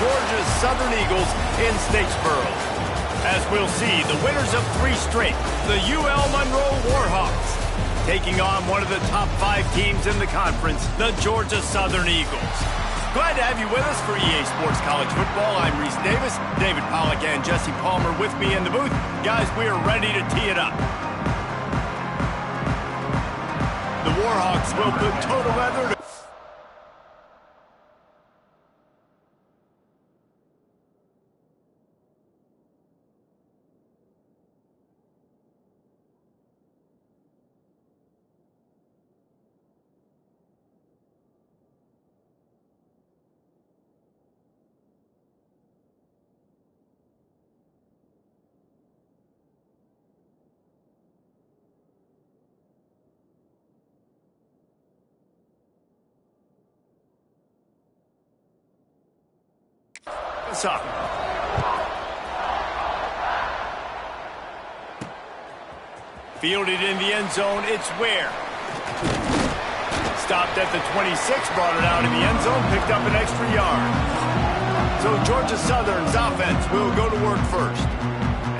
Georgia's Southern Eagles in Statesboro. As we'll see, the winners of 3 straight, the UL Monroe Warhawks, taking on one of the top 5 teams in the conference, the Georgia Southern Eagles. Glad to have you with us for EA Sports College Football. I'm Reese Davis, David Pollack and Jesse Palmer with me in the booth. Guys, we are ready to tee it up. The Warhawks will put total weather to up. Fielded in the end zone, it's Ware. Stopped at the 26, brought it out in the end zone, picked up an extra yard. So Georgia Southern's offense will go to work first.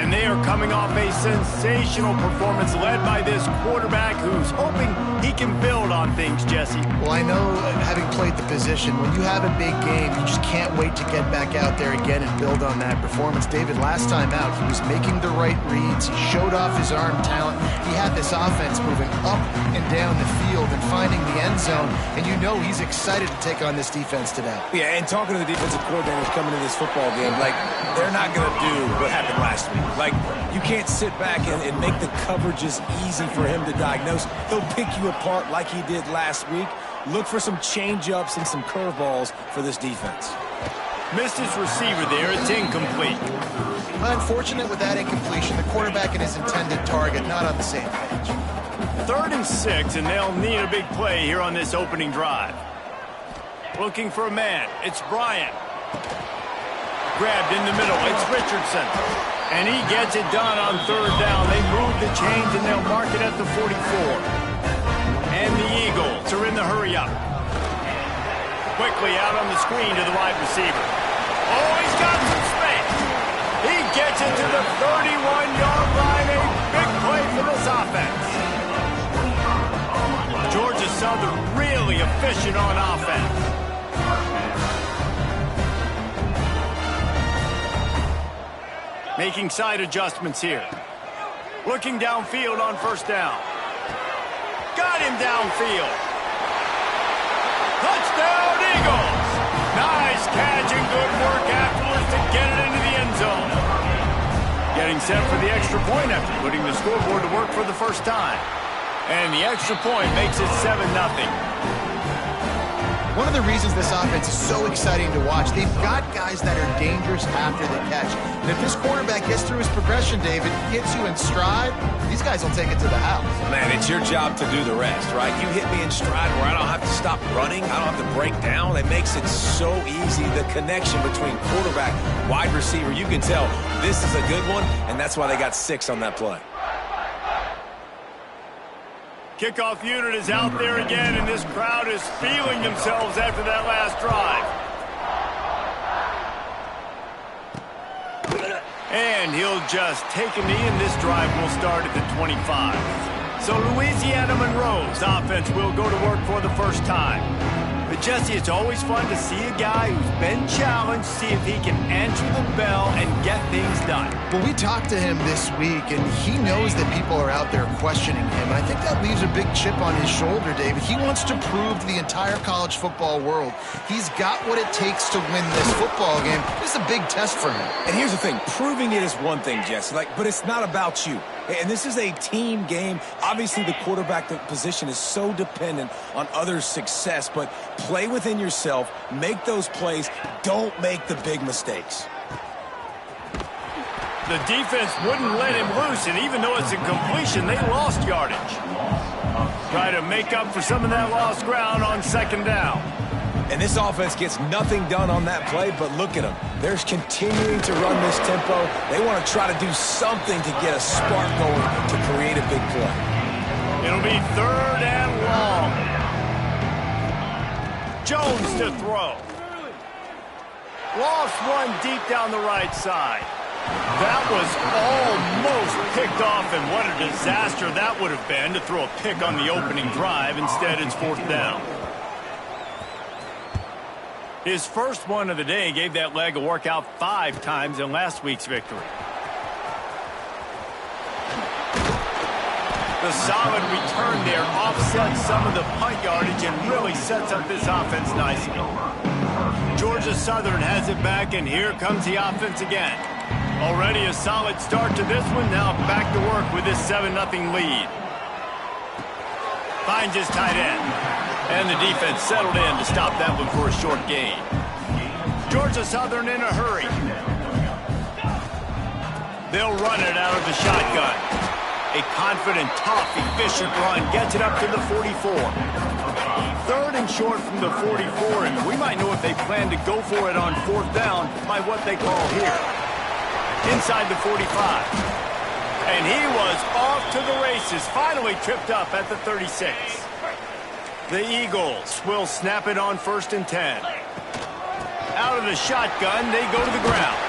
And they are coming off a sensational performance led by this quarterback who's hoping he can build on things, Jesse. Well, I know, having played the position, when you have a big game, you just can't wait to get back out there again and build on that performance. David, last time out, he was making the right reads. He showed off his arm talent. He had this offense moving up and down the field and finding the end zone. And you know he's excited to take on this defense today. Yeah, and talking to the defensive coordinators coming into this football game, like, they're not going to do what happened last week. Like, you can't sit back and make the coverages easy for him to diagnose. He'll pick you apart like he did last week. Look for some change-ups and some curveballs for this defense. Missed his receiver there. It's incomplete. Unfortunate with that incompletion. The quarterback and his intended target not on the same page. 3rd and 6, and they'll need a big play here on this opening drive. Looking for a man. It's Bryant. Grabbed in the middle. It's Richardson. And he gets it done on 3rd down. They move the chains, and they'll mark it at the 44. And the Eagles are in the hurry-up. Quickly out on the screen to the wide receiver. Oh, he's got some space. He gets it to the 31-yard line. A big play for this offense. Georgia Southern really efficient on offense. Making side adjustments here. Looking downfield on 1st down. Got him downfield. Touchdown, Eagles! Nice catch and good work afterwards to get it into the end zone. Getting set for the extra point after putting the scoreboard to work for the first time. And the extra point makes it 7-0. One of the reasons this offense is so exciting to watch, they've got guys that are dangerous after the catch. And if this quarterback gets through his progression, David, gets you in stride, these guys will take it to the house. Man, it's your job to do the rest, right? You hit me in stride where I don't have to stop running. I don't have to break down. It makes it so easy. The connection between quarterback, wide receiver, you can tell this is a good one, and that's why they got 6 on that play. Kickoff unit is out there again, and this crowd is feeling themselves after that last drive. And he'll just take a knee, and this drive will start at the 25. So Louisiana Monroe's offense will go to work for the first time. But, Jesse, it's always fun to see a guy who's been challenged, see if he can answer the bell and get things done. Well, we talked to him this week, and he knows that people are out there questioning him. And I think that leaves a big chip on his shoulder, David. He wants to prove to the entire college football world he's got what it takes to win this football game. This is a big test for him. And here's the thing. Proving it is one thing, Jesse, but it's not about you. And this is a team game. Obviously, the quarterback position is so dependent on others' success, but play within yourself, make those plays, don't make the big mistakes. The defense wouldn't let him loose, and even though it's a completion, they lost yardage. Try to make up for some of that lost ground on 2nd down. And this offense gets nothing done on that play, but look at them. They're continuing to run this tempo. They want to try to do something to get a spark going to create a big play. It'll be 3rd and long. Jones to throw. Lost one deep down the right side. That was almost picked off, and what a disaster that would have been to throw a pick on the opening drive. Instead, it's 4th down. His first one of the day gave that leg a workout 5 times in last week's victory. The solid return there offsets some of the punt yardage and really sets up this offense nicely. Georgia Southern has it back, and here comes the offense again. Already a solid start to this one. Now back to work with this 7-0 lead. Finds his tight end. And the defense settled in to stop that one for a short gain. Georgia Southern in a hurry. They'll run it out of the shotgun. A confident, tough, efficient run gets it up to the 44. 3rd and short from the 44, and we might know if they plan to go for it on 4th down by what they call here. Inside the 45. And he was off to the races, finally tripped up at the 36. The Eagles will snap it on 1st and 10. Out of the shotgun, they go to the ground.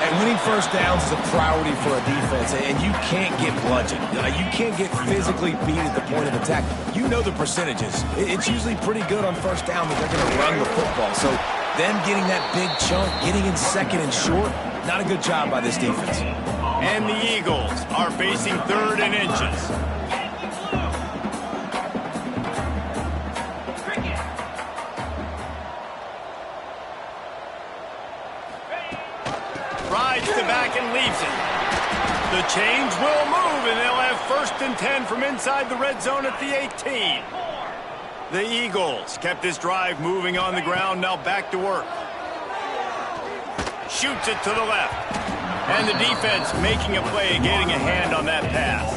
And winning first downs is a priority for a defense, and you can't get bludgeoned. You can't get physically beat at the point of attack. You know the percentages. It's usually pretty good on 1st down that they're going to run the football. So them getting that big chunk, getting in 2nd and short, not a good job by this defense. And the Eagles are facing 3rd and inches. Rides the back and leaves it. The chains will move, and they'll have 1st and 10 from inside the red zone at the 18. The Eagles kept this drive moving on the ground, now back to work. Shoots it to the left. And the defense making a play, getting a hand on that pass.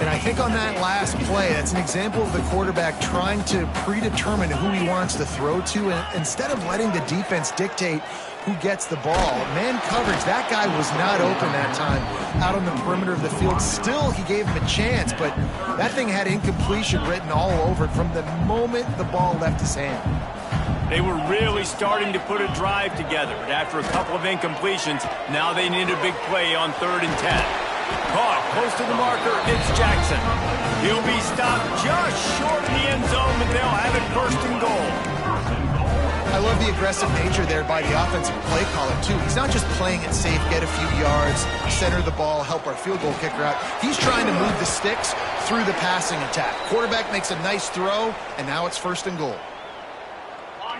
And I think on that last play, that's an example of the quarterback trying to predetermine who he wants to throw to, and instead of letting the defense dictate who gets the ball. Man coverage, that guy was not open that time out on the perimeter of the field. Still, he gave him a chance, but that thing had incompletion written all over it from the moment the ball left his hand. They were really starting to put a drive together, but after a couple of incompletions, now they need a big play on 3rd and 10. Caught close to the marker, it's Jackson. He'll be stopped just short of the end zone, but they'll have it 1st and goal. I love the aggressive nature there by the offensive play caller, too. He's not just playing it safe, get a few yards, center the ball, help our field goal kicker out. He's trying to move the sticks through the passing attack. Quarterback makes a nice throw, and now it's 1st and goal.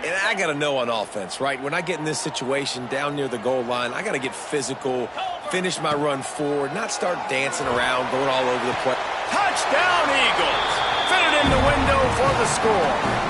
And I got to know on offense, right? When I get in this situation down near the goal line, I got to get physical, finish my run forward, not start dancing around, going all over the place. Touchdown, Eagles! Fit it in the window for the score.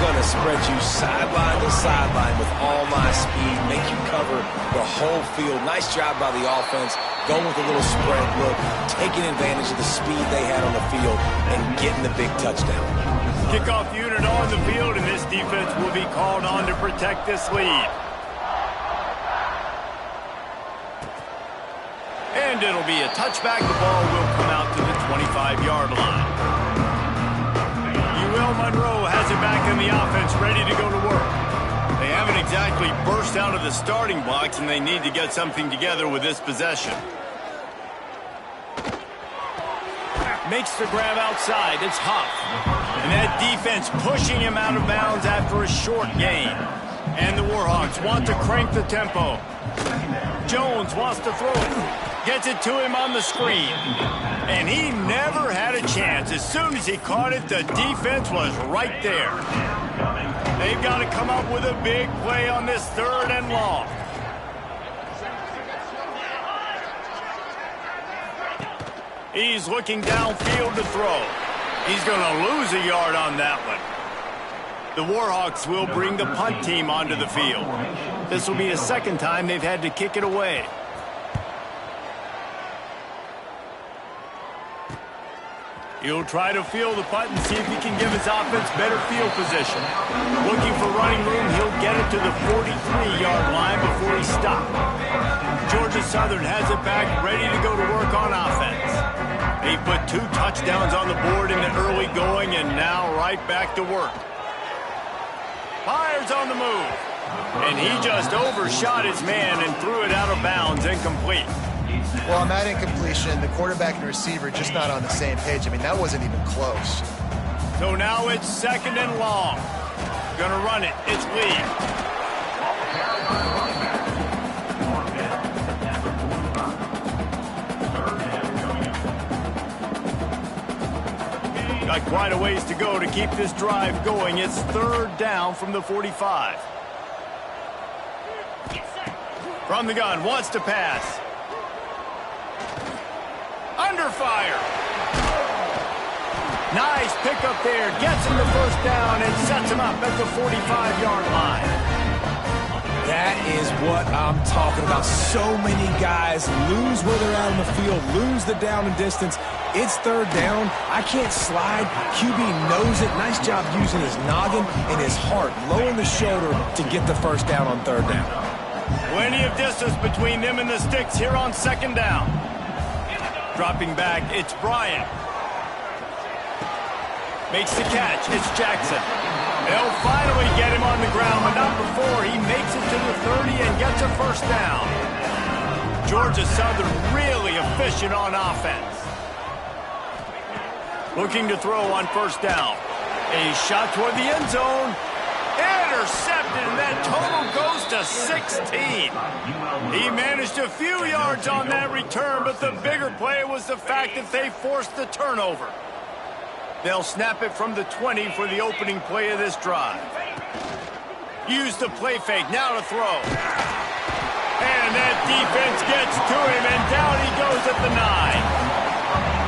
going to spread you sideline to sideline with all my speed, make you cover the whole field. Nice job by the offense, going with a little spread look, taking advantage of the speed they had on the field, and getting the big touchdown. Kickoff unit on the field, and this defense will be called on to protect this lead. And it'll be a touchback. The ball will come out to the 25-yard line. Will Monroe has it back in the offense, ready to go to work. They haven't exactly burst out of the starting blocks, and they need to get something together with this possession. Makes the grab outside. It's Huff. And that defense pushing him out of bounds after a short gain. And the Warhawks want to crank the tempo. Jones wants to throw it. Gets it to him on the screen. And he never had a chance. As soon as he caught it, the defense was right there. They've got to come up with a big play on this 3rd and long. He's looking downfield to throw. He's going to lose a yard on that one. The Warhawks will bring the punt team onto the field. This will be the 2nd time they've had to kick it away. He'll try to field the punt and see if he can give his offense better field position. Looking for running room, he'll get it to the 43-yard line before he stopped. Georgia Southern has it back, ready to go to work on offense. They put 2 touchdowns on the board in the early going, and now right back to work. Myers on the move. And he just overshot his man and threw it out of bounds, incomplete. Well, on that incompletion, the quarterback and receiver just not on the same page. I mean, that wasn't even close. So now it's 2nd and long. Gonna run it. It's Lee. Got quite a ways to go to keep this drive going. It's 3rd down from the 45. From the gun, wants to pass. Under fire. Nice pickup there. Gets him the 1st down and sets him up at the 45-yard line. That is what I'm talking about. So many guys lose where they're out on the field, lose the down and distance. It's 3rd down. I can't slide. QB knows it. Nice job using his noggin and his heart, lowering the shoulder to get the 1st down on 3rd down. Plenty of distance between them and the sticks here on 2nd down. Dropping back, it's Bryant. Makes the catch, it's Jackson. They'll finally get him on the ground, but not before he makes it to the 30 and gets a 1st down. Georgia Southern really efficient on offense. Looking to throw on 1st down. A shot toward the end zone. Intercepted, and that total goes to 16. He managed a few yards on that return, but the bigger play was the fact that they forced the turnover. They'll snap it from the 20 for the opening play of this drive. Use the play fake, now to throw. And that defense gets to him, and down he goes at the 9.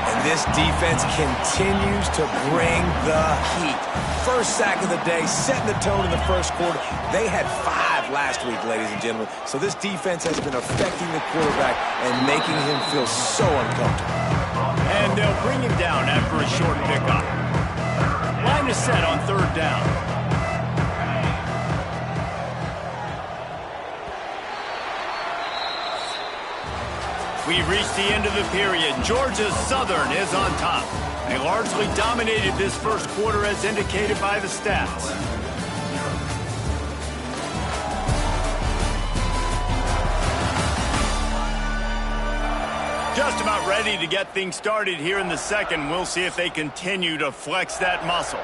And this defense continues to bring the heat. 1st sack of the day, setting the tone in the 1st quarter. They had 5 last week, ladies and gentlemen. So this defense has been affecting the quarterback and making him feel so uncomfortable. And they'll bring him down after a short pickup. Line is set on 3rd down. We've reached the end of the period. Georgia Southern is on top. They largely dominated this 1st quarter as indicated by the stats. Just about ready to get things started here in the 2nd. We'll see if they continue to flex that muscle.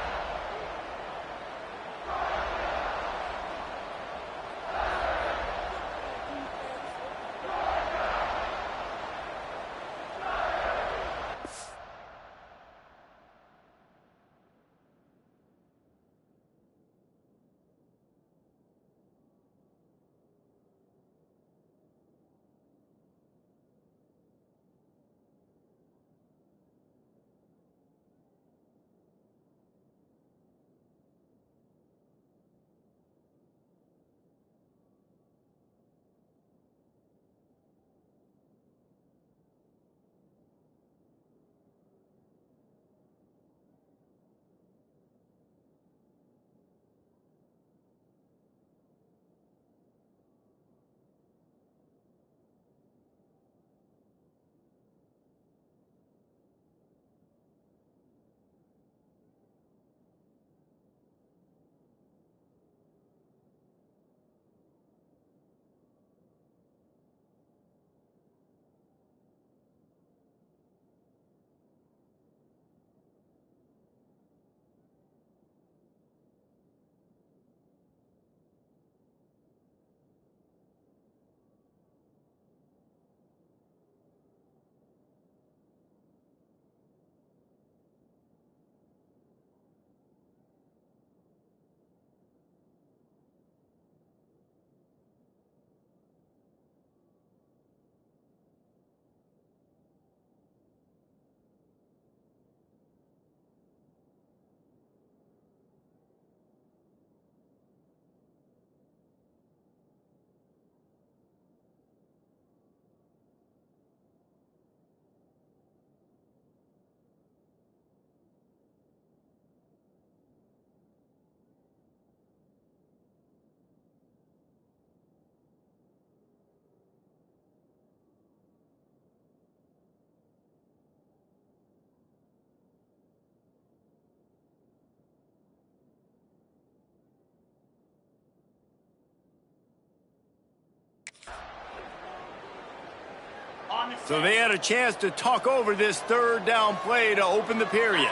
So they had a chance to talk over this third down play to open the period.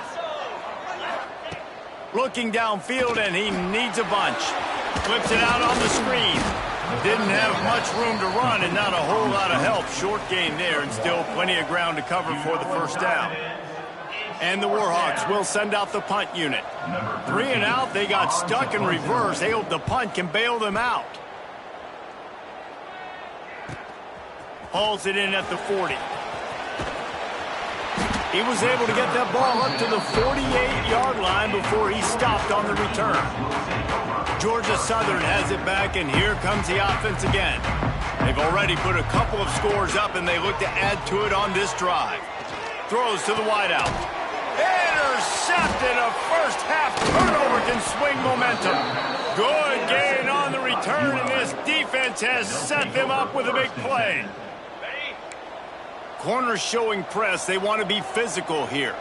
Looking downfield, and he needs a bunch. Flips it out on the screen. Didn't have much room to run and not a whole lot of help. Short gain there and still plenty of ground to cover for the first down. And the Warhawks will send out the punt unit. 3 and out, they got stuck in reverse. They hope the punt can bail them out. Hauls it in at the 40. He was able to get that ball up to the 48-yard line before he stopped on the return. Georgia Southern has it back, and here comes the offense again. They've already put a couple of scores up, and they look to add to it on this drive. Throws to the wideout. Intercepted. A first-half turnover can swing momentum. Good gain on the return, and this defense has set them up with a big play. Corners showing press. They want to be physical here.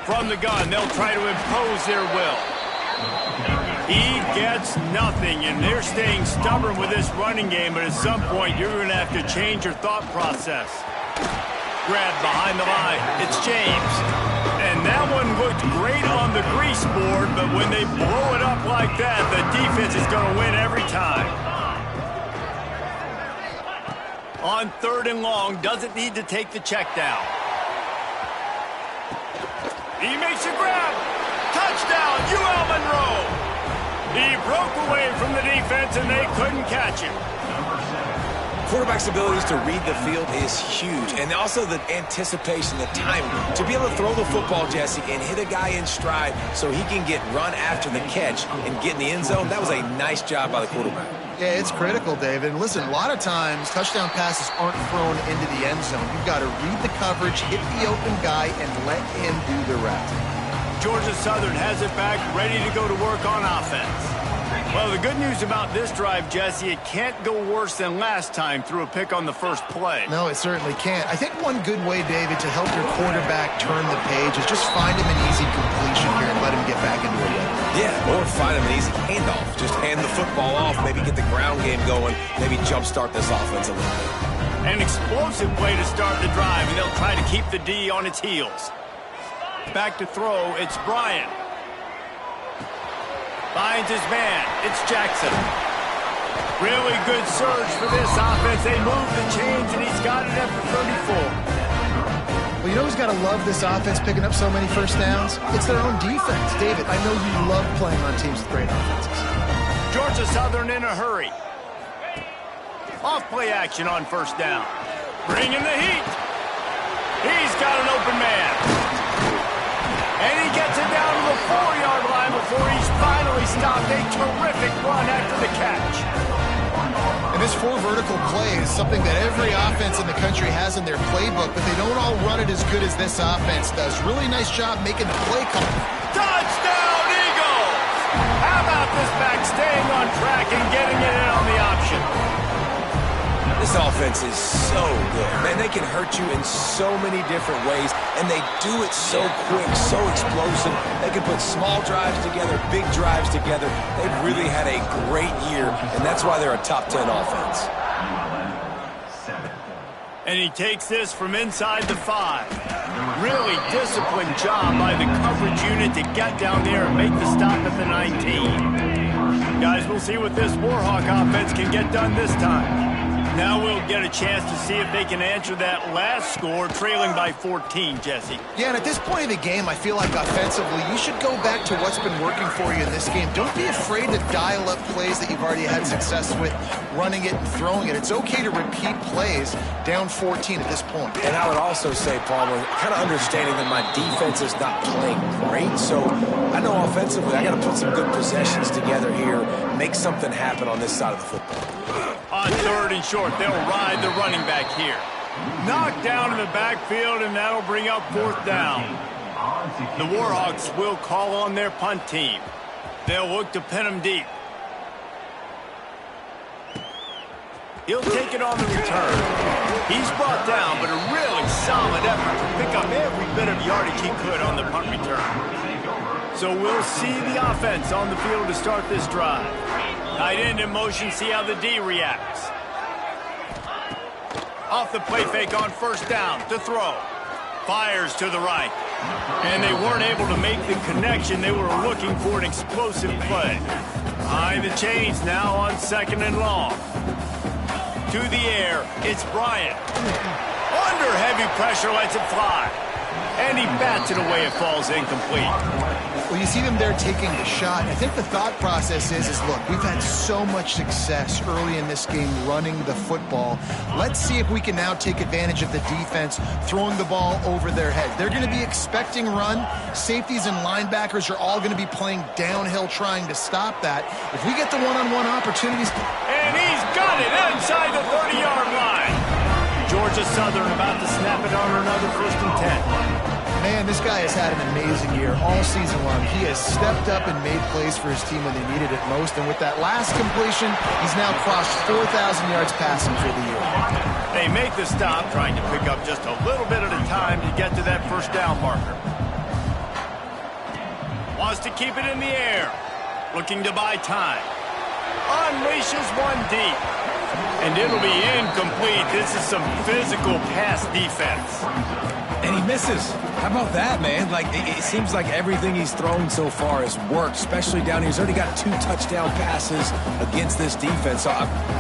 From the gun, they'll try to impose their will. He gets nothing, and they're staying stubborn with this running game, but at some point, you're going to have to change your thought process. Grab behind the line. It's James. And that one looked great on the grease board, but when they blow it up like that, the defense is going to win every time. On 3rd and long, doesn't need to take the check down. He makes a grab. Touchdown, UL Monroe. He broke away from the defense, and they couldn't catch him. Quarterback's abilities to read the field is huge, and also the anticipation, the timing. To be able to throw the football, Jesse, and hit a guy in stride so he can get run after the catch and get in the end zone, that was a nice job by the quarterback. Yeah, it's critical, David. And listen, a lot of times, touchdown passes aren't thrown into the end zone. You've got to read the coverage, hit the open guy, and let him do the rest. Georgia Southern has it back, ready to go to work on offense. Well, the good news about this drive, Jesse, it can't go worse than last time through a pick on the first play. No, it certainly can't. I think one good way, David, to help your quarterback turn the page is just find him an easy completion here and let him get back into a rhythm. Yeah, or find him an easy handoff. Just hand the football off, maybe get the ground game going, maybe jumpstart this offense a little bit. An explosive play to start the drive, and they'll try to keep the D on its heels. Back to throw, it's Bryant. Finds his man. It's Jackson. Really good surge for this offense. They move the chains, and he's got it at the 34. Well, you know who's got to love this offense picking up so many first downs? It's their own defense. David, I know you love playing on teams with great offenses. Georgia Southern in a hurry. Off play action on first down. Bring in the heat. He's got an open man. And he gets it down to the 4-yard line before he's finally stopped. A terrific run after the catch. And this 4 vertical play is something that every offense in the country has in their playbook, but they don't all run it as good as this offense does. Really nice job making the play call. Touchdown, Eagles! How about this back staying on track and getting it in on the option? This offense is so good. Man, they can hurt you in so many different ways, and they do it so quick, so explosive. They can put small drives together, big drives together. They've really had a great year, and that's why they're a top 10 offense. And he takes this from inside the 5. Really disciplined job by the coverage unit to get down there and make the stop at the 19. Guys, we'll see what this Warhawk offense can get done this time. Now we'll get a chance to see if they can answer that last score, trailing by 14, Jesse. Yeah, and at this point of the game, I feel like offensively, you should go back to what's been working for you in this game. Don't be afraid to dial up plays that you've already had success with, running it and throwing it. It's okay to repeat plays down 14 at this point. And I would also say, Palmer, kind of understanding that my defense is not playing great, so I know offensively I got to put some good possessions together here, make something happen on this side of the football. On 3rd and short, they'll ride the running back here. Knocked down in the backfield, and that'll bring up 4th down. The Warhawks will call on their punt team. They'll look to pin him deep. He'll take it on the return. He's brought down, but a really solid effort to pick up every bit of yardage he could on the punt return. So we'll see the offense on the field to start this drive. Tight end in motion, see how the D reacts. the play fake on first down to throw. Fires to the right. And they weren't able to make the connection. They were looking for an explosive play. Behind the chains now on 2nd and long. To the air, it's Bryant. Under heavy pressure, lets it fly. And he bats it away. It falls incomplete. Well, you see them there taking the shot. I think the thought process is look, we've had so much success early in this game running the football. Let's see if we can now take advantage of the defense throwing the ball over their head. They're going to be expecting run. Safeties and linebackers are all going to be playing downhill trying to stop that. If we get the one-on-one opportunities... And he's got it inside the 30-yard line. Georgia Southern about to snap it on another 1st and 10. Man, this guy has had an amazing year all season long. He has stepped up and made plays for his team when they needed it most. And with that last completion, he's now crossed 4,000 yards passing for the year. They make the stop, trying to pick up just a little bit at a time to get to that first down marker. Wants to keep it in the air. Looking to buy time. Unleashes one deep. And it'll be incomplete. This is some physical pass defense. And he misses. How about that, man? Like, it seems like everything he's thrown so far has worked, especially down here. He's already got 2 touchdown passes against this defense. So,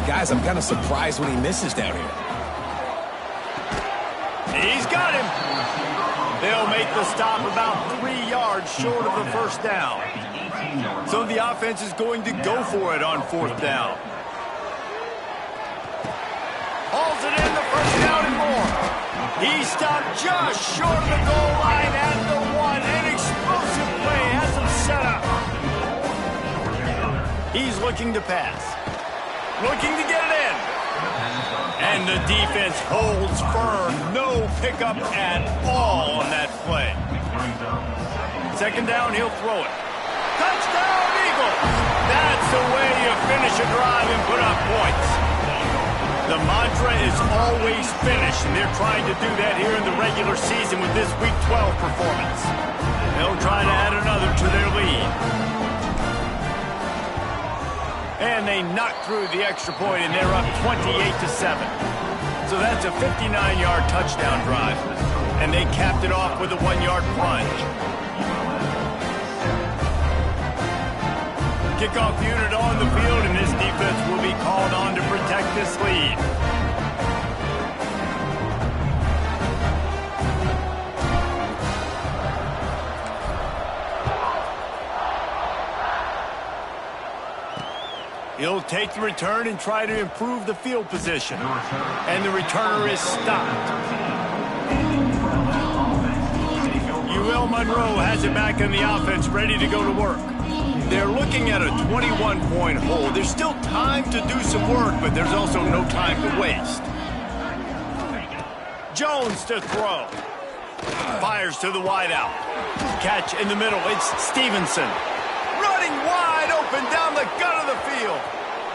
guys, I'm kind of surprised when he misses down here. He's got him. They'll make the stop about 3 yards short of the first down. So the offense is going to go for it on 4th down. Hauls it in, the first down and more. He stopped just short of the goal line at the 1. An explosive play has him set up. He's looking to pass. Looking to get it in. And the defense holds firm. No pickup at all on that play. 2nd down, he'll throw it. Touchdown, Eagles! That's the way you finish a drive and put up points. The mantra is always finish, and they're trying to do that here in the regular season with this Week 12 performance. They'll try to add another to their lead. And they knock through the extra point, and they're up 28-7. So that's a 59-yard touchdown drive. And they capped it off with a 1-yard plunge. Kickoff unit on the field, and this defense will be called on to protect this lead. He'll take the return and try to improve the field position. And the returner is stopped. UL Monroe has it back in the offense, ready to go to work. They're looking at a 21-point hold. There's still time to do some work, but there's also no time to waste. Jones to throw. Fires to the wideout. Catch in the middle. It's Stevenson. Running wide open down the gut of the field.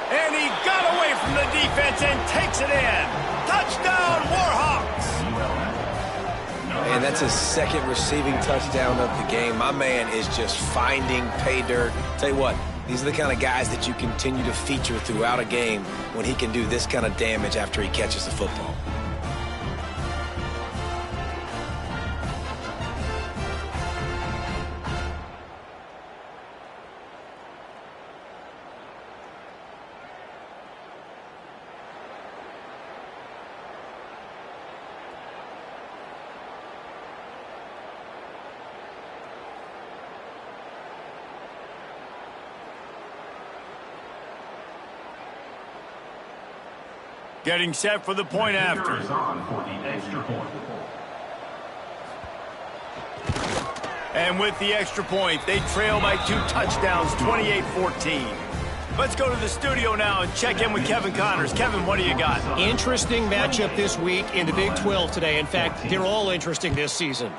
And he got away from the defense and takes it in. Touchdown, Warhawks! And that's his 2nd receiving touchdown of the game. My man is just finding pay dirt. Tell you what, these are the kind of guys that you continue to feature throughout a game when he can do this kind of damage after he catches the football. Getting set for the point after. And with the extra point, they trail by 2 touchdowns, 28-14. Let's go to the studio now and check in with Kevin Connors. Kevin, what do you got? Interesting matchup this week in the Big 12 today. In fact, they're all interesting this season.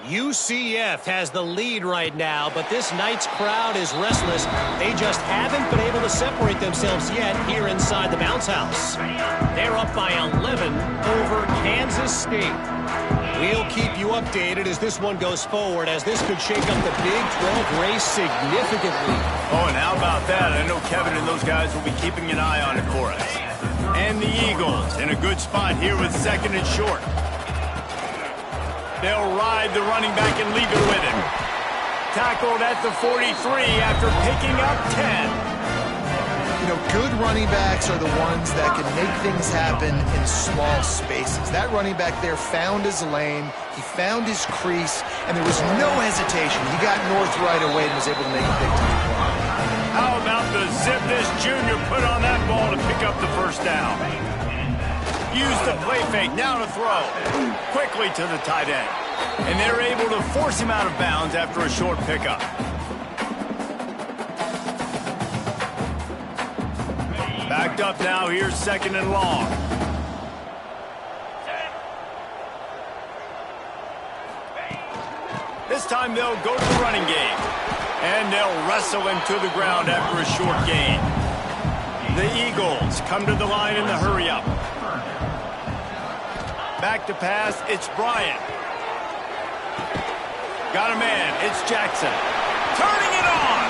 UCF has the lead right now, but this night's crowd is restless. They just haven't been able to separate themselves yet here inside the bounce house. They're up by 11 over Kansas State. We'll keep you updated as this one goes forward, as this could shake up the Big 12 race significantly. Oh, and how about that? I know Kevin and those guys will be keeping an eye on it for us. And the Eagles in a good spot here with second and short. They'll ride the running back and leave it with him. Tackled at the 43 after picking up 10. You know, good running backs are the ones that can make things happen in small spaces. That running back there found his lane, he found his crease, and there was no hesitation. He got north right away and was able to make a big-time play. How about the zip this junior put on that ball to pick up the first down? Use the play fake, now to throw. Quickly to the tight end. And they're able to force him out of bounds after a short pickup. Backed up now, here's second and long. This time they'll go to the running game. And they'll wrestle him to the ground after a short gain. The Eagles come to the line in the hurry-up. Back to pass, it's Bryant. Got a man, it's Jackson. Turning it on!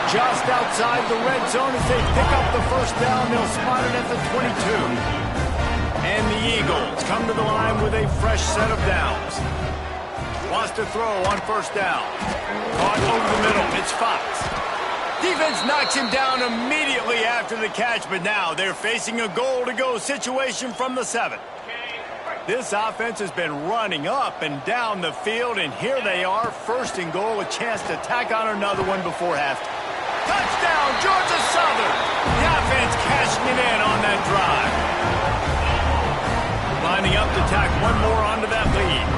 Just outside the red zone as they pick up the first down. They'll spot it at the 22. And the Eagles come to the line with a fresh set of downs. Wants to throw on first down. Caught over the middle. It's Fox. Defense knocks him down immediately after the catch, but now they're facing a goal-to-go situation from the 7. This offense has been running up and down the field, and here they are, first and goal, a chance to tack on another one before halftime. Touchdown, Georgia Southern! The offense cashing it in on that drive. Lining up to tack one more onto that lead.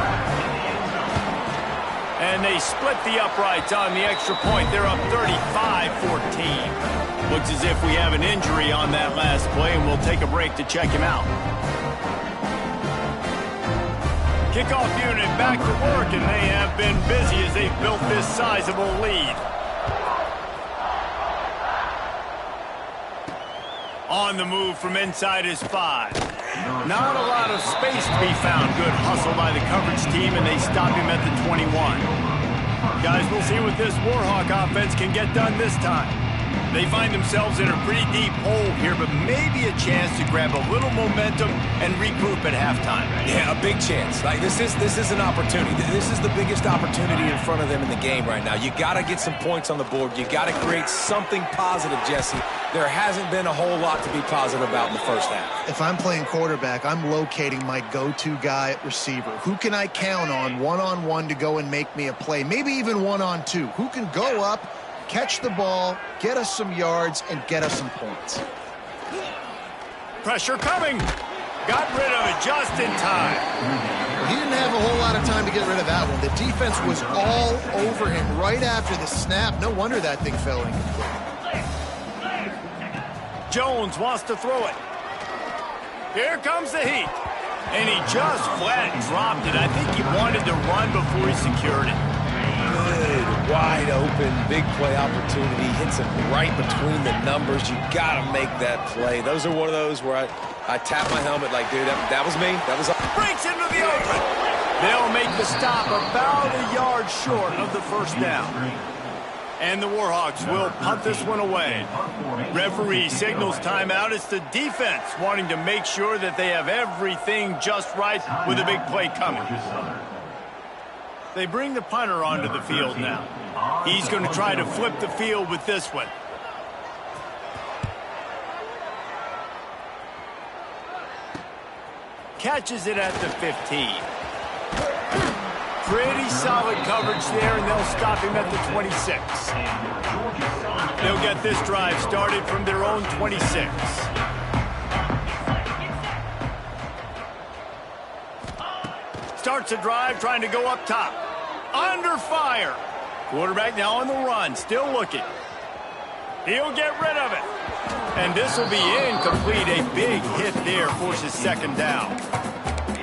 And they split the uprights on the extra point. They're up 35-14. Looks as if we have an injury on that last play, and we'll take a break to check him out. Kickoff unit back to work, and they have been busy as they've built this sizable lead. On the move from inside his 5. Not a lot of space to be found. Good hustle by the coverage team, and they stop him at the 21. Guys, we'll see what this Warhawk offense can get done this time. They find themselves in a pretty deep hole here, but maybe a chance to grab a little momentum and regroup at halftime. Yeah, a big chance. Like this is an opportunity. This is the biggest opportunity in front of them in the game right now. You got to get some points on the board. You got to create something positive, Jesse. There hasn't been a whole lot to be positive about in the first half. If I'm playing quarterback, I'm locating my go-to guy at receiver. Who can I count on one-on-one to go and make me a play? Maybe even one-on-two. Who can go up, catch the ball, get us some yards, and get us some points? Pressure coming. Got rid of it just in time. He didn't have a whole lot of time to get rid of that one. The defense was all over him right after the snap. No wonder that thing fell incomplete. Jones wants to throw it. Here comes the heat. And he just flat dropped it. I think he wanted to run before he secured it. Good, wide open, big play opportunity. Hits him right between the numbers. You got to make that play. Those are one of those where I tap my helmet like, dude, that was me. That was. Breaks into the open. They'll make the stop about a yard short of the first down. And the Warhawks will punt this one away. Referee signals timeout. It's the defense wanting to make sure that they have everything just right with a big play coming. They bring the punter onto the field now. He's going to try to flip the field with this one. Catches it at the 15. Pretty solid coverage there, and they'll stop him at the 26. They'll get this drive started from their own 26. Starts a drive trying to go up top. Under fire. Quarterback now on the run, still looking. He'll get rid of it. And this will be incomplete. A big hit there forces second down.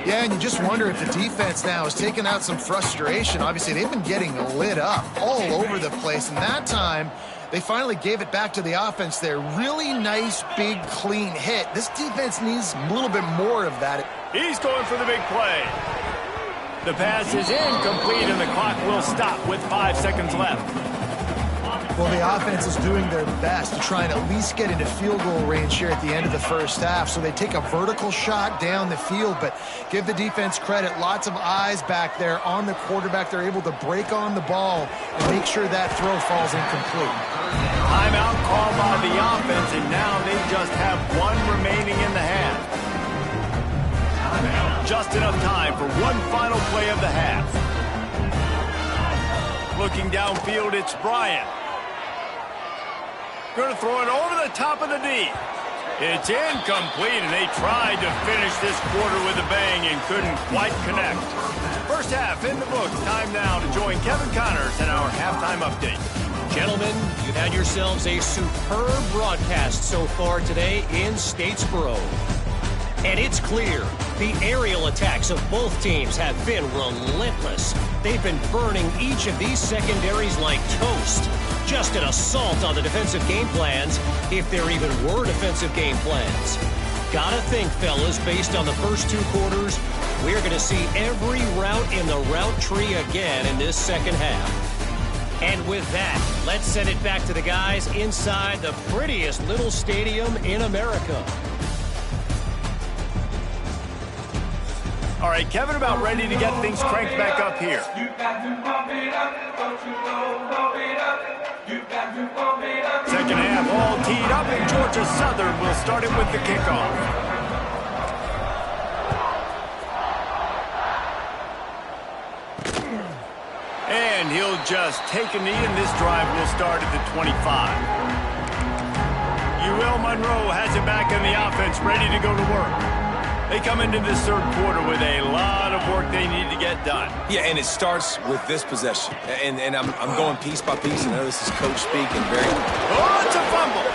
Yeah, and you just wonder if the defense now has taken out some frustration. Obviously, they've been getting lit up all over the place. And that time, they finally gave it back to the offense there. Really nice, big, clean hit. This defense needs a little bit more of that. He's going for the big play. The pass is incomplete, and the clock will stop with 5 seconds left. Well, the offense is doing their best to try and at least get into field goal range here at the end of the first half. So they take a vertical shot down the field, but give the defense credit. Lots of eyes back there on the quarterback. They're able to break on the ball and make sure that throw falls incomplete. Timeout called by the offense, and now they just have one remaining in the half. Just enough time for one final play of the half. Looking downfield, it's Bryant. Going to throw it over the top of the D. It's incomplete, and they tried to finish this quarter with a bang and couldn't quite connect. First half in the books. Time now to join Kevin Connors in our halftime update. Gentlemen, you've had yourselves a superb broadcast so far today in Statesboro. And it's clear the aerial attacks of both teams have been relentless. They've been burning each of these secondaries like toast. Just an assault on the defensive game plans, if there even were defensive game plans. Gotta think, fellas, based on the first two quarters, we're going to see every route in the route tree again in this second half. And with that, let's send it back to the guys inside the prettiest little stadium in America. All right, Kevin, about ready to get things cranked back up here. Second half all teed up, and Georgia Southern will start it with the kickoff. And he'll just take a knee, and this drive will start at the 25. UL Monroe has it back in the offense, ready to go to work. They come into this third quarter with a lot of work they need to get done. Yeah, and it starts with this possession. And I'm going piece by piece. I know this is coach speak and very... Oh, it's a fumble.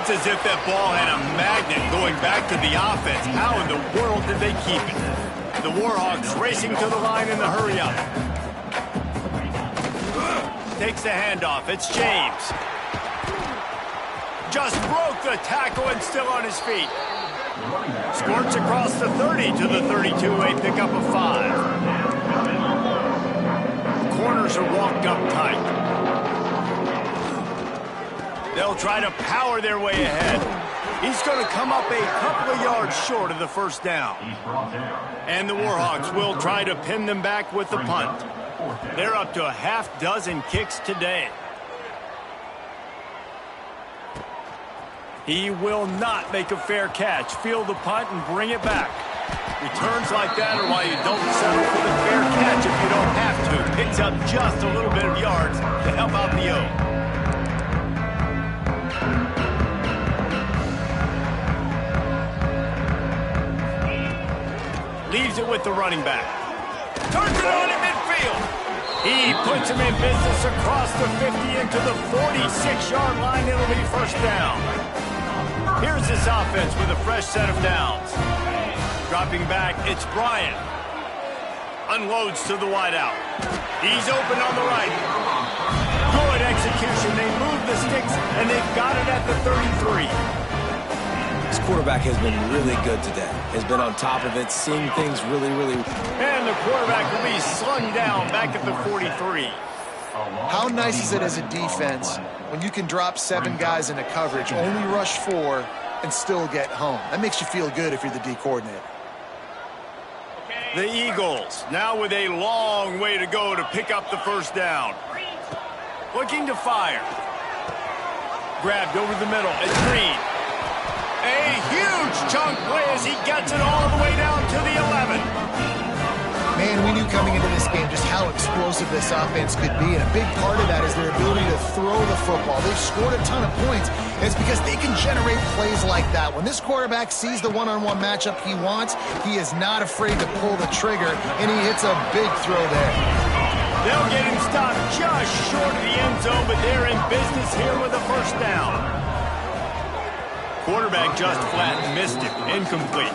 It's as if that ball had a magnet going back to the offense. How in the world did they keep it? The Warhawks racing to the line in the hurry-up. Takes the handoff. It's James. Just broke the tackle and still on his feet. Squirts across the 30 to the 32, a pickup of 5. The corners are walked up tight. They'll try to power their way ahead. He's going to come up a couple of yards short of the first down. And the Warhawks will try to pin them back with the punt. They're up to a half dozen kicks today. He will not make a fair catch. Field the punt and bring it back. Returns like that are why you don't settle for the fair catch if you don't have to. Picks up just a little bit of yards to help out the O. Leaves it with the running back. Turns it on in midfield. He puts him in business across the 50 into the 46-yard line. It'll be first down. Here's this offense with a fresh set of downs. Dropping back, it's Bryant. Unloads to the wideout. He's open on the right. Good execution. They move the sticks, and they've got it at the 33. This quarterback has been really good today. Has been on top of it, seeing things really... And the quarterback will be slung down back at the 43. How nice is it as a defense when you can drop 7 guys into coverage, only rush 4, and still get home? That makes you feel good if you're the D coordinator. The Eagles now with a long way to go to pick up the first down. Looking to fire. Grabbed over the middle. It's Green. A huge chunk play as he gets it all the way down to the 11. Man, we knew coming into this game just how explosive this offense could be, and a big part of that is their ability to throw the football. They've scored a ton of points, and it's because they can generate plays like that. When this quarterback sees the one-on-one matchup he wants, he is not afraid to pull the trigger, and he hits a big throw there. They'll get him stopped just short of the end zone, but they're in business here with a first down. Quarterback just flat missed it. Incomplete.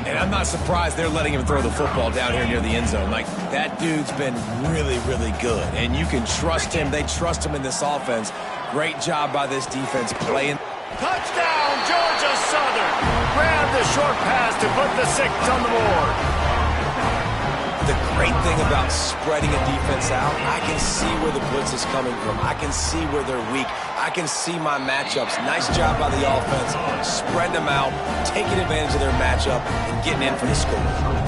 And I'm not surprised they're letting him throw the football down here near the end zone. Like, that dude's been really, really good. And you can trust him. They trust him in this offense. Great job by this defense playing. Touchdown, Georgia Southern. Grab the short pass to put the 6 on the board. the great thing about spreading a defense out, I can see where the blitz is coming from. I can see where they're weak. I can see my matchups. Nice job by the offense, spreading them out, taking advantage of their matchup, and getting in for the score.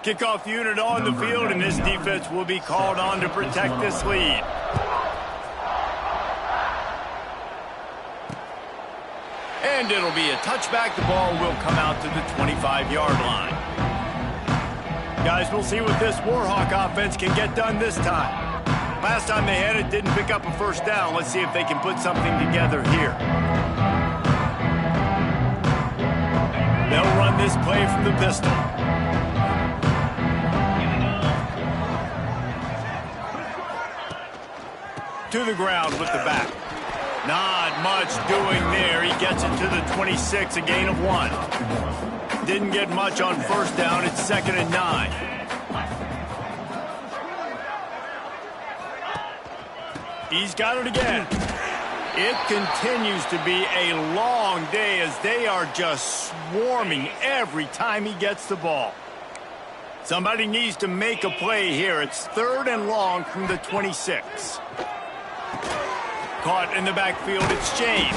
Kickoff unit on the field, and this defense will be called on to protect this lead. And it'll be a touchback. The ball will come out to the 25-yard line. Guys, we'll see what this Warhawk offense can get done this time. Last time they had it, didn't pick up a first down. Let's see if they can put something together here. They'll run this play from the pistol. To the ground with the back. Not much doing there. He gets it to the 26, a gain of 1. Didn't get much on first down. It's 2nd and 9. He's got it again. It continues to be a long day as they are just swarming every time he gets the ball. Somebody needs to make a play here. It's 3rd and long from the 26. Caught in the backfield, it's James.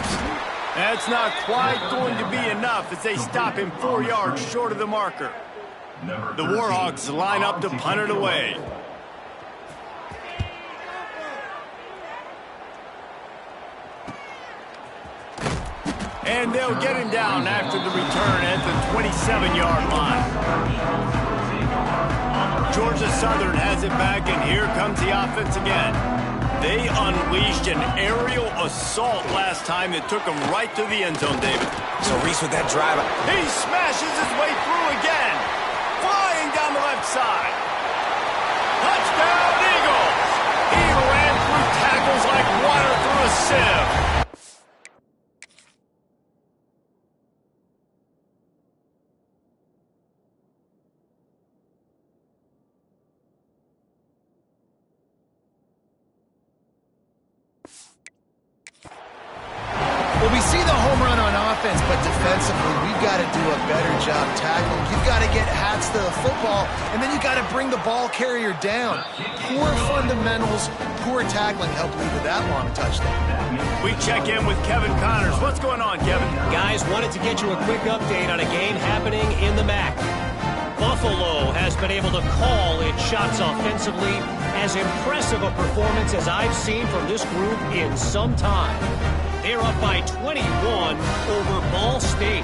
That's not quite going to be enough as they stop him 4 yards short of the marker. The Warhawks line up to punt it away. And they'll get him down after the return at the 27-yard line. Georgia Southern has it back, and here comes the offense again. They unleashed an aerial assault last time that took them right to the end zone, David. So Reese with that drive. He smashes his way through again. Flying down the left side. Touchdown, Eagles! He ran through tackles like water through a sieve. Well, we see the home run on offense, but defensively, we've got to do a better job tackling. You've got to get hats to the football, and then you've got to bring the ball carrier down. Poor fundamentals, poor tackling helped lead to that long touchdown. We check in with Kevin Connors. What's going on, Kevin? Guys, wanted to get you a quick update on a game happening in the MAC. Buffalo has been able to call its shots offensively. As impressive a performance as I've seen from this group in some time. They're up by 21 over Ball State.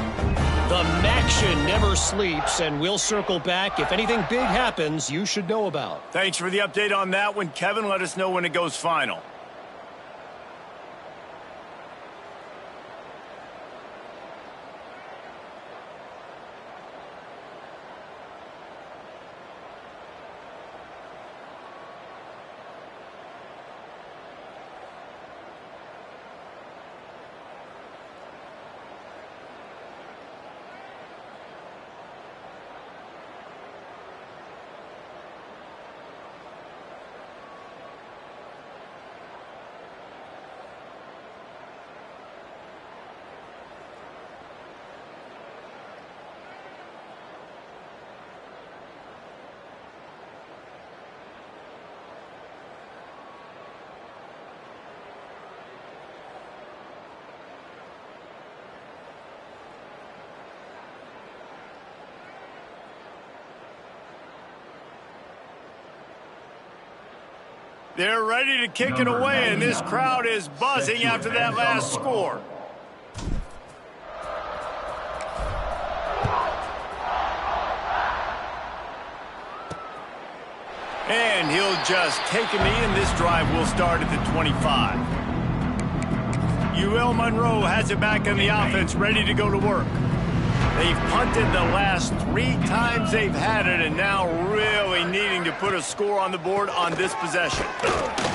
The MACtion never sleeps, and we'll circle back. If anything big happens, you should know about. Thanks for the update on that one, Kevin. Let us know when it goes final. They're ready to kick it away, and this crowd is buzzing after that last score. And he'll just take a knee, and this drive will start at the 25. UL Monroe has it back in the offense, ready to go to work. They've punted the last 3 times they've had it, and now really needing to put a score on the board on this possession.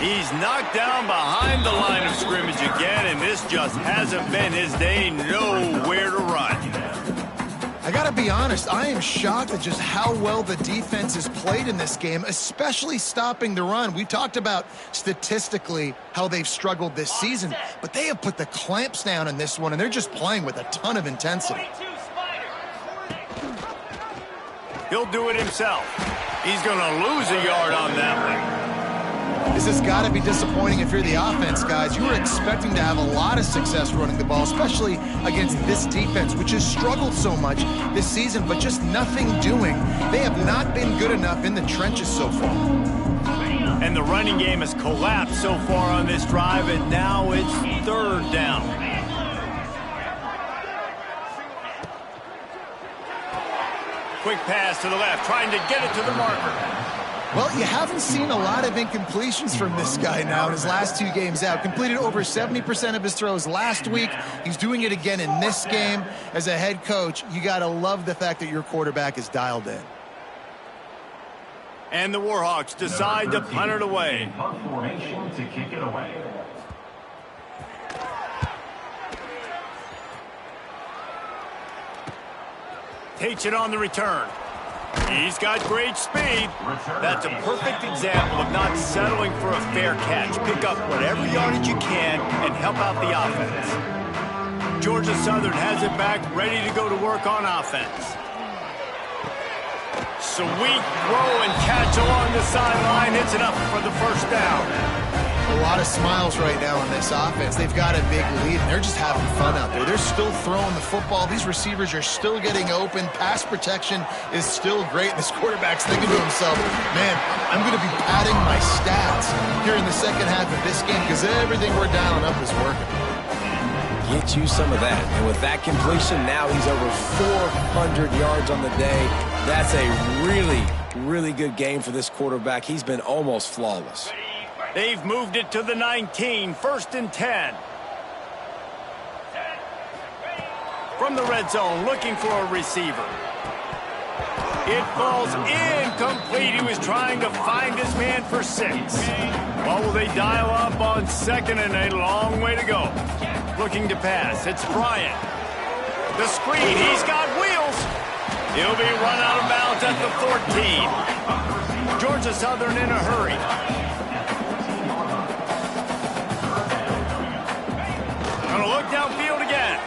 He's knocked down behind the line of scrimmage again, and this just hasn't been his day. Nowhere to run. I gotta be honest, I am shocked at just how well the defense has played in this game, especially stopping the run. We talked about statistically how they've struggled this season, but they have put the clamps down in this one, and they're just playing with a ton of intensity. He'll do it himself. He's going to lose a yard on that one. This has got to be disappointing if you're the offense, guys. You were expecting to have a lot of success running the ball, especially against this defense, which has struggled so much this season, but just nothing doing. They have not been good enough in the trenches so far. And the running game has collapsed so far on this drive, and now it's 3rd down. Quick pass to the left, trying to get it to the marker. Well, you haven't seen a lot of incompletions from this guy now in his last 2 games out. Completed over 70% of his throws last week. He's doing it again in this game. As a head coach, you got to love the fact that your quarterback is dialed in. And the Warhawks decide to punt it away. Punt formation to kick it away. Takes it on the return. He's got great speed. That's a perfect example of not settling for a fair catch. Pick up whatever yardage you can and help out the offense. Georgia Southern has it back, ready to go to work on offense. Sweet throw and catch along the sideline. It's enough for the 1st down. A lot of smiles right now on this offense. They've got a big lead, and they're just having fun out there. They're still throwing the football. These receivers are still getting open. Pass protection is still great. This quarterback's thinking to himself, man, I'm going to be padding my stats here in the second half of this game because everything we're dialing up is working. Get you some of that. And with that completion, now he's over 400 yards on the day. That's a really, really good game for this quarterback. He's been almost flawless. They've moved it to the 19, 1st and 10. From the red zone, looking for a receiver. It falls incomplete. He was trying to find his man for 6. What will they dial up on 2nd and a long way to go? Looking to pass. It's Bryant. The screen. He's got wheels. He'll be run out of bounds at the 14. Georgia Southern in a hurry. Gonna look downfield again.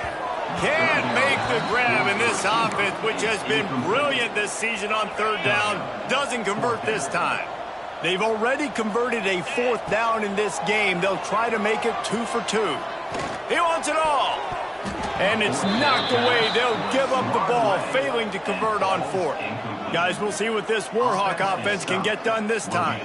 Can't make the grab, in this offense, which has been brilliant this season on 3rd down, doesn't convert this time. They've already converted a 4th down in this game. They'll try to make it 2 for 2. He wants it all. And it's knocked away. They'll give up the ball, failing to convert on 4th. Guys, we'll see what this Warhawk offense can get done this time.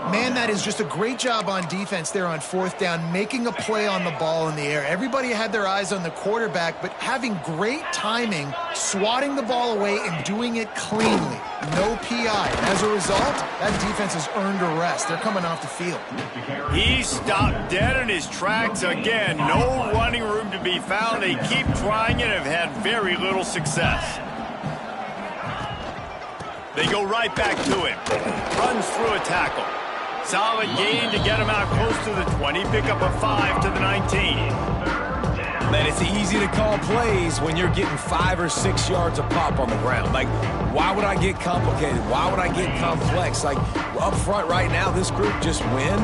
Man, that is just a great job on defense there on 4th down, making a play on the ball in the air. Everybody had their eyes on the quarterback, but having great timing, swatting the ball away, and doing it cleanly. No PI. And as a result, that defense has earned a rest. They're coming off the field. He stopped dead in his tracks again. No running room to be found. They keep trying and have had very little success. They go right back to him. Runs through a tackle. Solid gain to get him out close to the 20. Pick up a 5 to the 19. Man, it's easy to call plays when you're getting 5 or 6 yards a pop on the ground. Like, why would I get complicated? Why would I get complex? Like, up front right now, this group just win,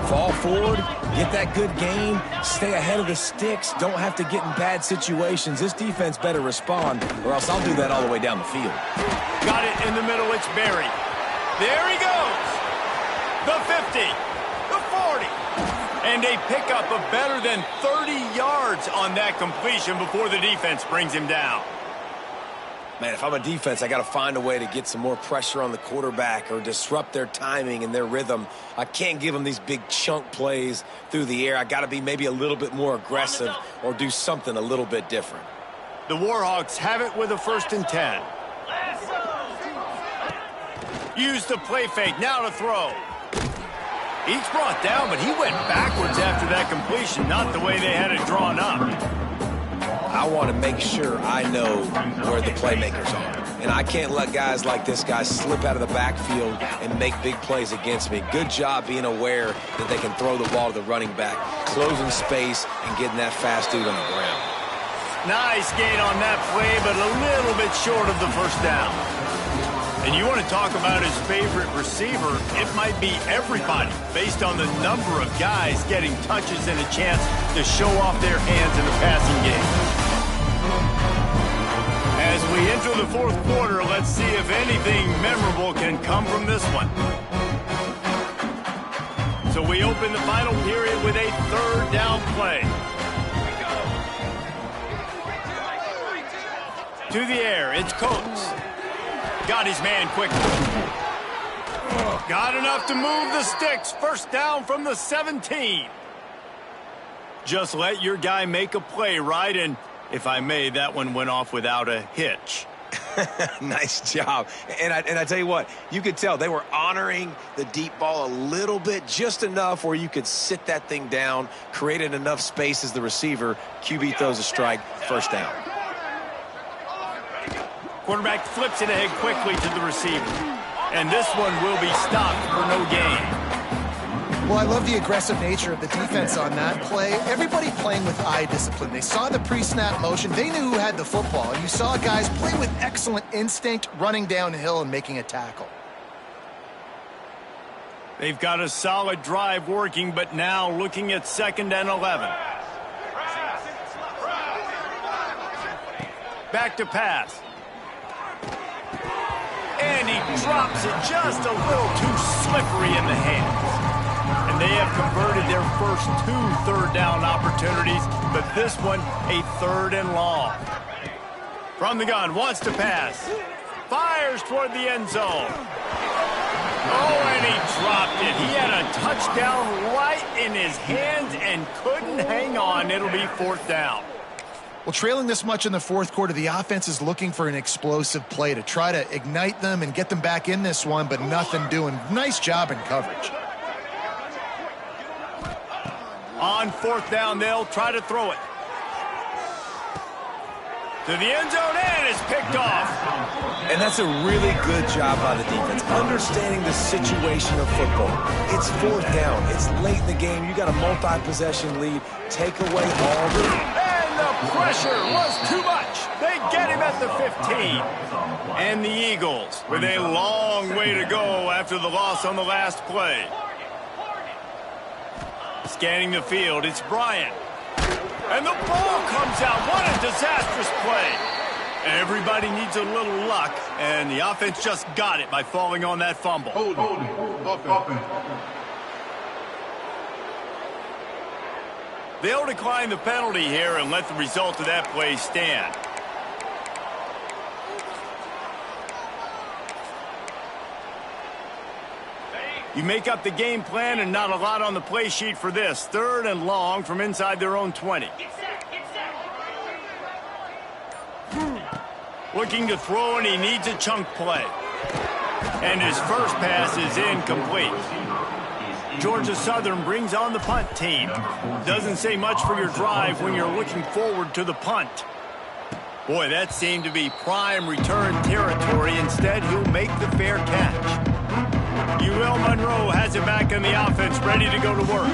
fall forward, get that good gain, stay ahead of the sticks, don't have to get in bad situations. This defense better respond, or else I'll do that all the way down the field. Got it in the middle. It's Barry. There he goes. The 50. The 40. And they pick up a better than 30 yards on that completion before the defense brings him down. Man, if I'm a defense, I got to find a way to get some more pressure on the quarterback or disrupt their timing and their rhythm. I can't give them these big chunk plays through the air. I got to be maybe a little bit more aggressive or do something a little bit different. The Warhawks have it with a 1st and 10. Use the play fake. Now to throw. Each brought down, but he went backwards after that completion, not the way they had it drawn up. I want to make sure I know where the playmakers are. And I can't let guys like this guy slip out of the backfield and make big plays against me. Good job being aware that they can throw the ball to the running back, closing space, and getting that fast dude on the ground. Nice gain on that play, but a little bit short of the first down. And you want to talk about his favorite receiver, it might be everybody, based on the number of guys getting touches and a chance to show off their hands in the passing game. As we enter the fourth quarter, let's see if anything memorable can come from this one. So we open the final period with a third down play. To the air, it's Coates. Got his man quickly. Got enough to move the sticks. First down from the 17. Just let your guy make a play, right? And if I may, that one went off without a hitch. Nice job. And I tell you what, you could tell they were honoring the deep ball a little bit, just enough where you could sit that thing down, created enough space as the receiver. QB throws a strike, first down. Quarterback flips it ahead quickly to the receiver. And this one will be stopped for no gain. Well, I love the aggressive nature of the defense on that play. Everybody playing with eye discipline. They saw the pre-snap motion. They knew who had the football. You saw guys play with excellent instinct, running downhill and making a tackle. They've got a solid drive working, but now looking at 2nd and 11. Back to pass. And he drops it just a little too slippery in the hands. And they have converted their first 2 third-down opportunities, but this one a 3rd and long. From the gun, wants to pass. Fires toward the end zone. Oh, and he dropped it. He had a touchdown right in his hands and couldn't hang on. It'll be 4th down. Well, trailing this much in the fourth quarter, the offense is looking for an explosive play to try to ignite them and get them back in this one, but nothing doing. Nice job in coverage. On 4th down, they'll try to throw it. To the end zone, and it's picked off. And that's a really good job by the defense, understanding the situation of football. It's 4th down. It's late in the game. You got a multi-possession lead. Take away all the... The pressure was too much. They get him at the 15. And the Eagles with a long way to go after the loss on the last play. Scanning the field, it's Bryant. And the ball comes out. What a disastrous play. Everybody needs a little luck, and the offense just got it by falling on that fumble. They'll decline the penalty here and let the result of that play stand. You make up the game plan and not a lot on the play sheet for this. 3rd and long from inside their own 20. Looking to throw, and he needs a chunk play. And his first pass is incomplete. Georgia Southern brings on the punt team. Doesn't say much for your drive when you're looking forward to the punt. Boy, that seemed to be prime return territory. Instead, he'll make the fair catch. UL Monroe has it back in the offense, ready to go to work.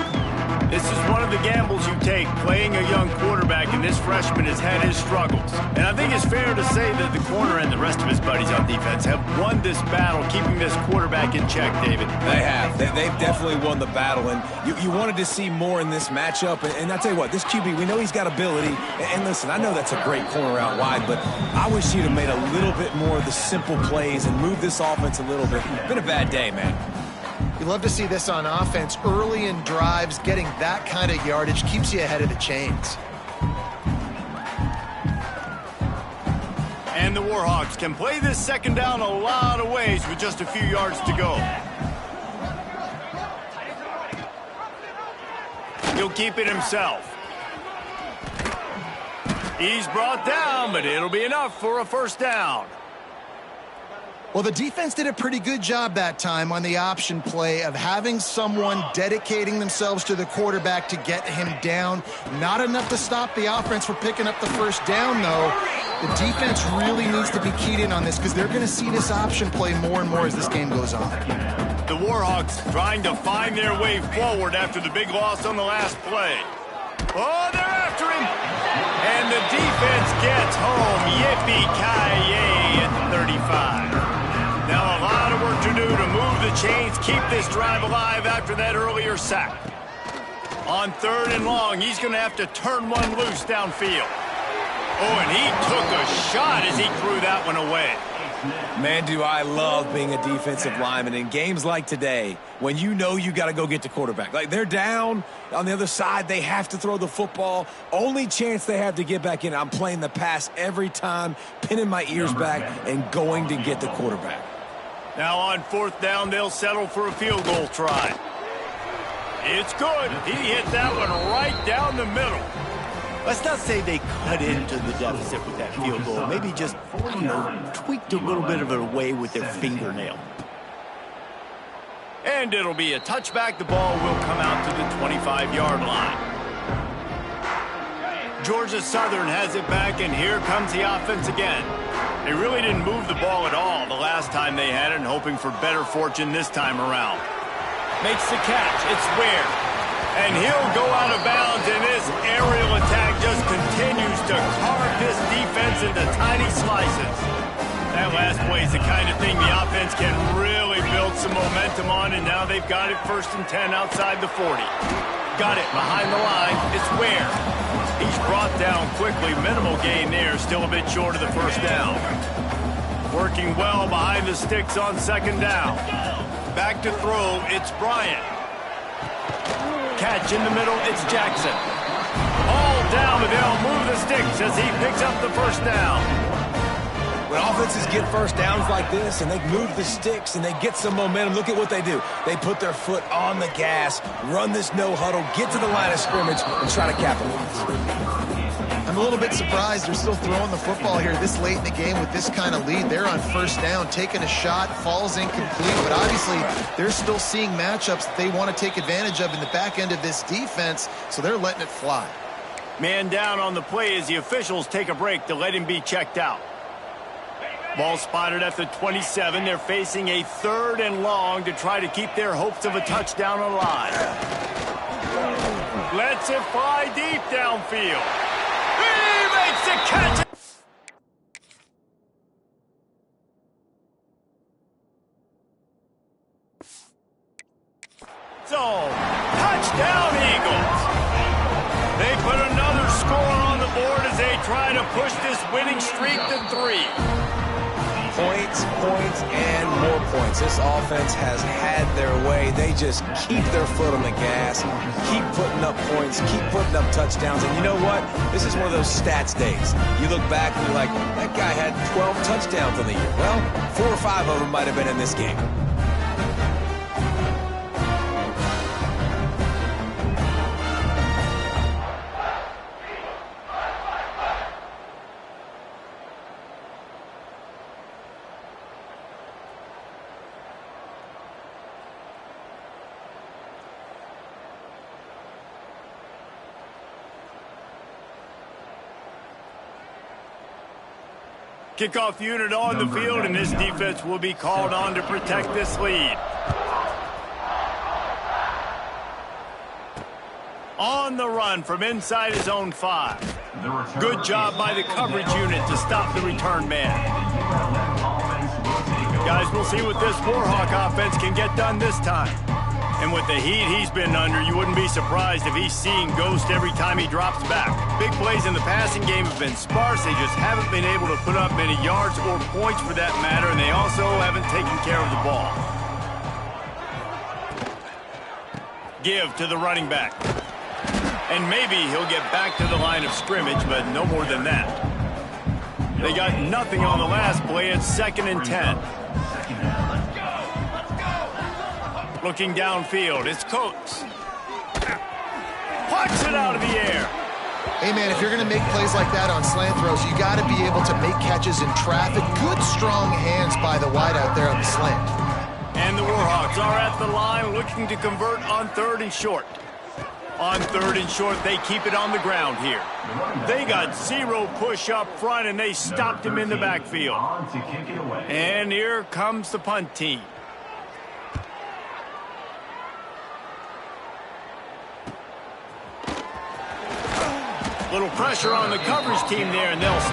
This is one of the gambles you take, playing a young quarterback, and this freshman has had his struggles. And I think it's fair to say that the corner and the rest of his buddies on defense have won this battle, keeping this quarterback in check, David. They have. They've definitely won the battle, and you wanted to see more in this matchup. And I tell you what, this QB, we know he's got ability. And listen, I know that's a great corner out wide, but I wish he'd have made a little bit more of the simple plays and moved this offense a little bit. Been a bad day, man. You love to see this on offense. Early in drives, getting that kind of yardage keeps you ahead of the chains. And the Warhawks can play this 2nd down a lot of ways with just a few yards to go. He'll keep it himself. He's brought down, but it'll be enough for a 1st down. Well, the defense did a pretty good job that time on the option play of having someone dedicating themselves to the quarterback to get him down. Not enough to stop the offense from picking up the first down, though. The defense really needs to be keyed in on this because they're going to see this option play more and more as this game goes on. The Warhawks trying to find their way forward after the big loss on the last play. Oh, they're after him. And the defense gets home. Yippee-ki-yay at the 35. Now a lot of work to do to move the chains, keep this drive alive after that earlier sack. On 3rd and long, he's going to have to turn one loose downfield. Oh, and he took a shot as he threw that one away. Man, do I love being a defensive lineman in games like today when you know you got to go get the quarterback. Like, they're down on the other side. They have to throw the football. Only chance they have to get back in. I'm playing the pass every time, pinning my ears back and going to get the quarterback. Now on 4th down, they'll settle for a field goal try. It's good. He hit that one right down the middle. Let's not say they cut into the deficit with that field goal. Maybe just, I don't know, tweaked a little bit of it away with their fingernail. And it'll be a touchback. The ball will come out to the 25-yard line. Georgia Southern has it back, and here comes the offense again. They really didn't move the ball at all the last time they had it, and hoping for better fortune this time around. Makes the catch. It's Ware. And he'll go out of bounds, and this aerial attack just continues to carve this defense into tiny slices. That last play is the kind of thing the offense can really build some momentum on, and now they've got it 1st and 10 outside the 40. Got it behind the line. It's Ware. He's brought down quickly. Minimal gain there, still a bit short of the 1st down. Working well behind the sticks on 2nd down. Back to throw, it's Bryant. Catch in the middle, it's Jackson. All down, but they'll move the sticks as he picks up the 1st down. When offenses get 1st downs like this and they move the sticks and they get some momentum, look at what they do. They put their foot on the gas, run this no huddle, get to the line of scrimmage, and try to capitalize. I'm a little bit surprised they're still throwing the football here this late in the game with this kind of lead. They're on 1st down, taking a shot, falls incomplete, but obviously they're still seeing matchups that they want to take advantage of in the back end of this defense, so they're letting it fly. Man down on the play as the officials take a break to let him be checked out. Ball spotted at the 27. They're facing a 3rd and long to try to keep their hopes of a touchdown alive. Lets it fly deep downfield. He makes the catch. So, touchdown Eagles. They put another score on the board as they try to push this winning streak to 3. Points, points, and more points. This offense has had their way. They just keep their foot on the gas, keep putting up points, keep putting up touchdowns. And you know what? This is one of those stats days. You look back and you're like, that guy had 12 touchdowns on the year. Well, 4 or 5 of them might have been in this game. Kickoff unit on the field, and this defense will be called on to protect this lead. On the run from inside his own 5. Good job by the coverage unit to stop the return man. Guys, we'll see what this Warhawk offense can get done this time. And with the heat he's been under, you wouldn't be surprised if he's seeing ghost every time he drops back. Big plays in the passing game have been sparse. They just haven't been able to put up many yards or points for that matter, and they also haven't taken care of the ball. Give to the running back. And maybe he'll get back to the line of scrimmage, but no more than that. They got nothing on the last play. It's 2nd and 10. Looking downfield, it's Coates. Puts it out of the air. Hey, man, if you're going to make plays like that on slant throws, you got to be able to make catches in traffic. Good, strong hands by the wideout there on the slant. And the Warhawks are at the line looking to convert on 3rd and short. On 3rd and short, they keep it on the ground here. They got 0 push up front, and they stopped him in the backfield. And here comes the punt team. Little pressure on the coverage team there, and they'll...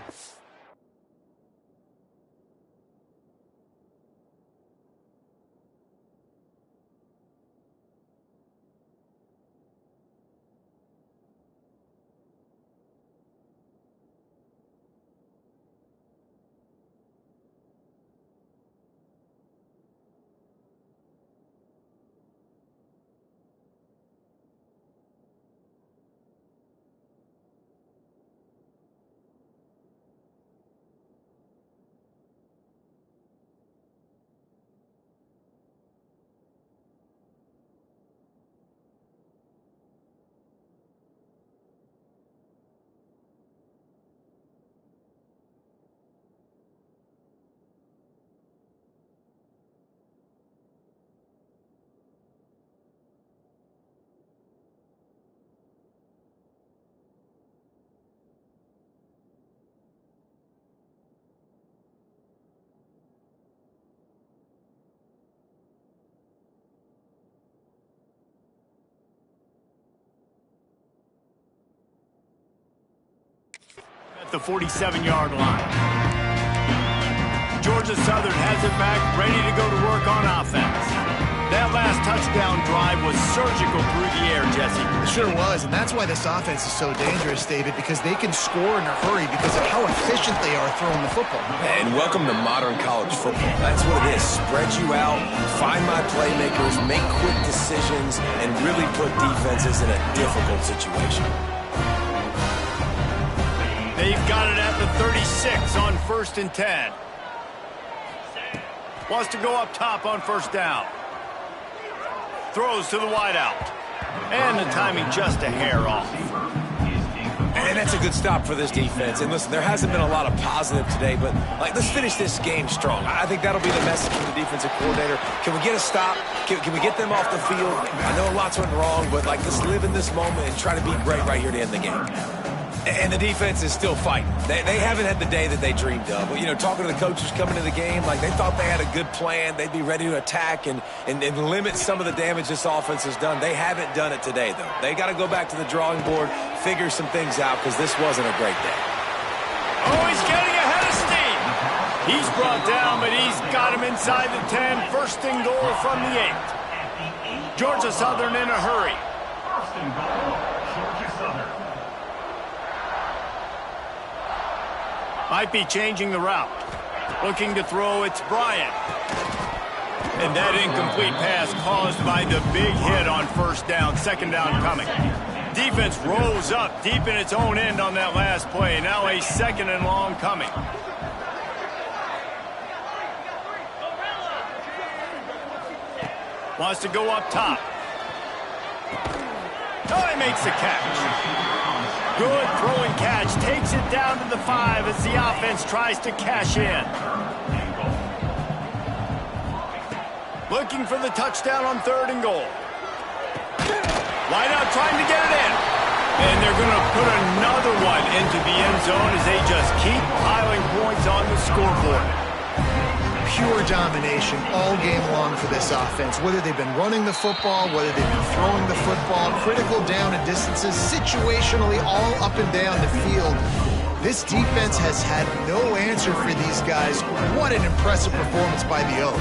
the 47-yard line. Georgia Southern has it back, ready to go to work on offense. That last touchdown drive was surgical through the air, Jesse. It sure was, and that's why this offense is so dangerous, David, because they can score in a hurry because of how efficient they are throwing the football. And welcome to modern college football. That's what it is. Spread you out, find my playmakers, make quick decisions, and really put defenses in a difficult situation. They've got it at the 36 on 1st and 10. Wants to go up top on 1st down. Throws to the wideout. And the timing just a hair off. And that's a good stop for this defense. And listen, there hasn't been a lot of positive today, but let's finish this game strong. I think that'll be the message from the defensive coordinator. Can we get a stop? Can we get them off the field? I know lots went wrong, but let's live in this moment and try to be great right here to end the game. And the defense is still fighting. They haven't had the day that they dreamed of. But, talking to the coaches coming to the game, they thought they had a good plan. They'd be ready to attack and limit some of the damage this offense has done. They haven't done it today, though. They got to go back to the drawing board, figure some things out, because this wasn't a great day. Oh, he's getting ahead of steam. He's brought down, but he's got him inside the 10. 1st and goal from the 8. Georgia Southern in a hurry. 1st and goal, Georgia Southern. Might be changing the route. Looking to throw, it's Bryant. And that incomplete pass caused by the big hit on 1st down, 2nd down coming. Defense rose up deep in its own end on that last play. Now a 2nd and long coming. Wants to go up top. Oh, he makes the catch. Good throwing catch. Takes it down to the 5 as the offense tries to cash in. Looking for the touchdown on 3rd and goal. Wideout trying to get it in. And they're going to put another one into the end zone as they just keep piling points on the scoreboard. Pure domination all game long for this offense. Whether they've been running the football, whether they've been throwing the football, critical down and distances, situationally all up and down the field. This defense has had no answer for these guys. What an impressive performance by the O.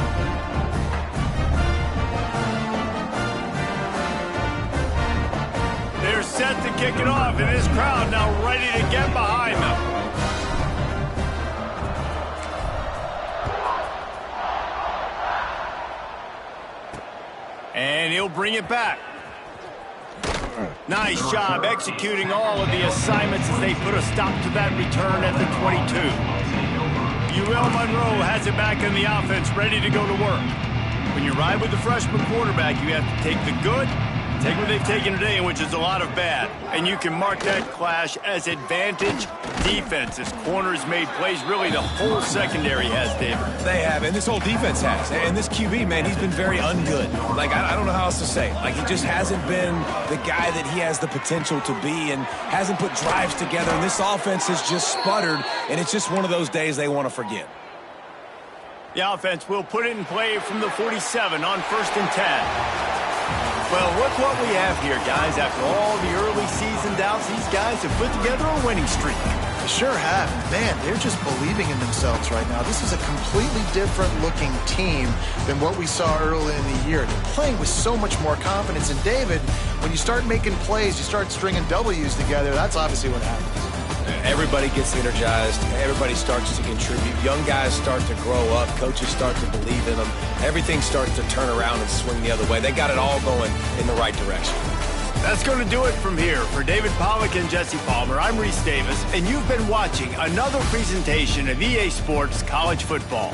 They're set to kick it off, and this crowd now ready to get behind them. And he'll bring it back. Nice job executing all of the assignments as they put a stop to that return at the 22. UL Monroe has it back in the offense, ready to go to work. When you ride with the freshman quarterback, you have to take the good Take what they've taken today, which is a lot of bad, and you can mark that clash as advantage defense. As corners made plays, really the whole secondary has, David. They have, and this whole defense has. And this QB, man, he's been very ungood. Like, I don't know how else to say it. Like, he just hasn't been the guy that he has the potential to be and hasn't put drives together. And this offense has just sputtered, and it's just one of those days they want to forget. The offense will put it in play from the 47 on 1st and 10. Well, look what we have here, guys. After all the early season doubts, these guys have put together a winning streak. They sure have. Man, they're just believing in themselves right now. This is a completely different looking team than what we saw early in the year. They're playing with so much more confidence. And David, when you start making plays, you start stringing W's together, that's obviously what happens. Everybody gets energized. Everybody starts to contribute. Young guys start to grow up. Coaches start to believe in them. Everything starts to turn around and swing the other way. They got it all going in the right direction. That's going to do it from here. For David Pollack and Jesse Palmer, I'm Reese Davis, and you've been watching another presentation of EA Sports College Football.